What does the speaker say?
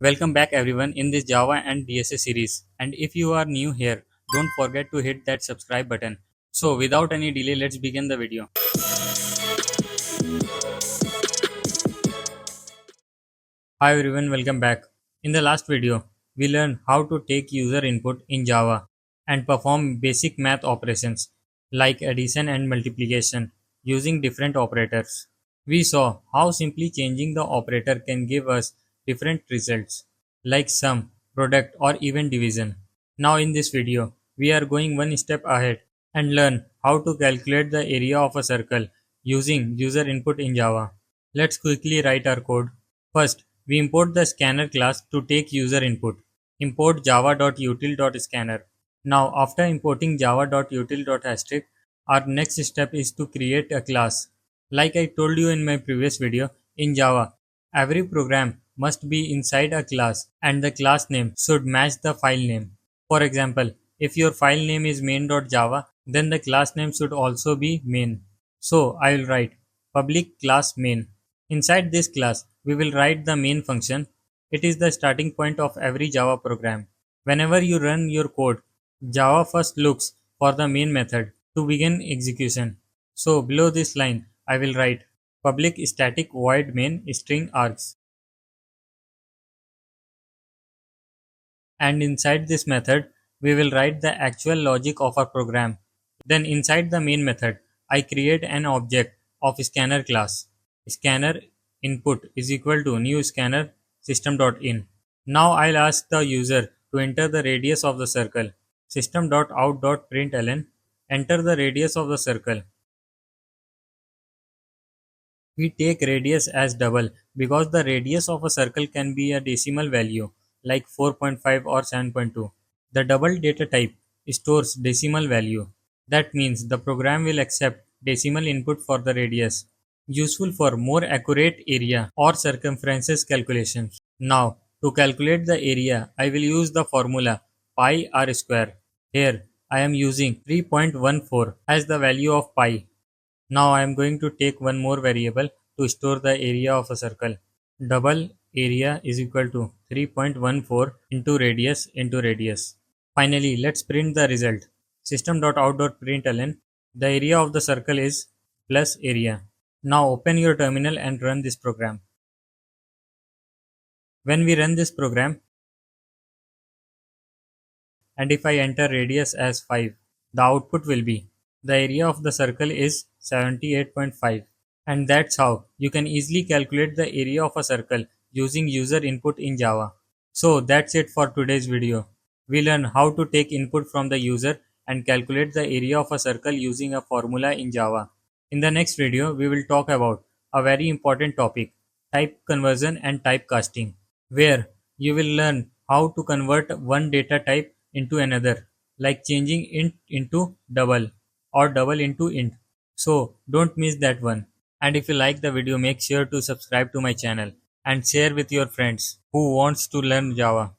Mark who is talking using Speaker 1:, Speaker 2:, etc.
Speaker 1: Welcome back everyone in this Java and DSA series. And if you are new here, don't forget to hit that subscribe button. So without any delay, let's begin the video. Hi everyone, welcome back. In the last video, we learned how to take user input in Java and perform basic math operations like addition and multiplication using different operators. We saw how simply changing the operator can give us different results like sum, product or even division. Now in this video, we are going one step ahead and learn how to calculate the area of a circle using user input in Java. Let's quickly write our code. First, we import the scanner class to take user input. Import java.util.scanner. Now, after importing java.util.asterisk, our next step is to create a class. Like I told you in my previous video, in Java, every program must be inside a class and the class name should match the file name. For example, if your file name is main.java, then the class name should also be main. So I will write public class main. Inside this class, we will write the main function. It is the starting point of every Java program. Whenever you run your code, Java first looks for the main method to begin execution. So below this line, I will write public static void main string args. And inside this method, we will write the actual logic of our program. Then inside the main method, I create an object of scanner class. Scanner input is equal to new scanner system.in. Now I'll ask the user to enter the radius of the circle. System.out.println enter the radius of the circle. We take radius as double because the radius of a circle can be a decimal value like 4.5 or 7.2. The double data type stores decimal value. That means the program will accept decimal input for the radius, useful for more accurate area or circumferences calculations. Now, to calculate the area, I will use the formula pi r square. Here, I am using 3.14 as the value of pi. Now I am going to take one more variable to store the area of a circle. Double area is equal to 3.14 into radius. Finally, let's print the result. System.out.println the area of the circle is plus area. Now open your terminal and run this program. When we run this program, and if I enter radius as 5, the output will be the area of the circle is 78.5. And that's how you can easily calculate the area of a circle using user input in Java. So that's it for today's video. We learn how to take input from the user and calculate the area of a circle using a formula in Java. In the next video, we will talk about a very important topic, type conversion and typecasting, where you will learn how to convert one data type into another, like changing int into double or double into int. So don't miss that one. And if you like the video, make sure to subscribe to my channel and share with your friends who wants to learn Java.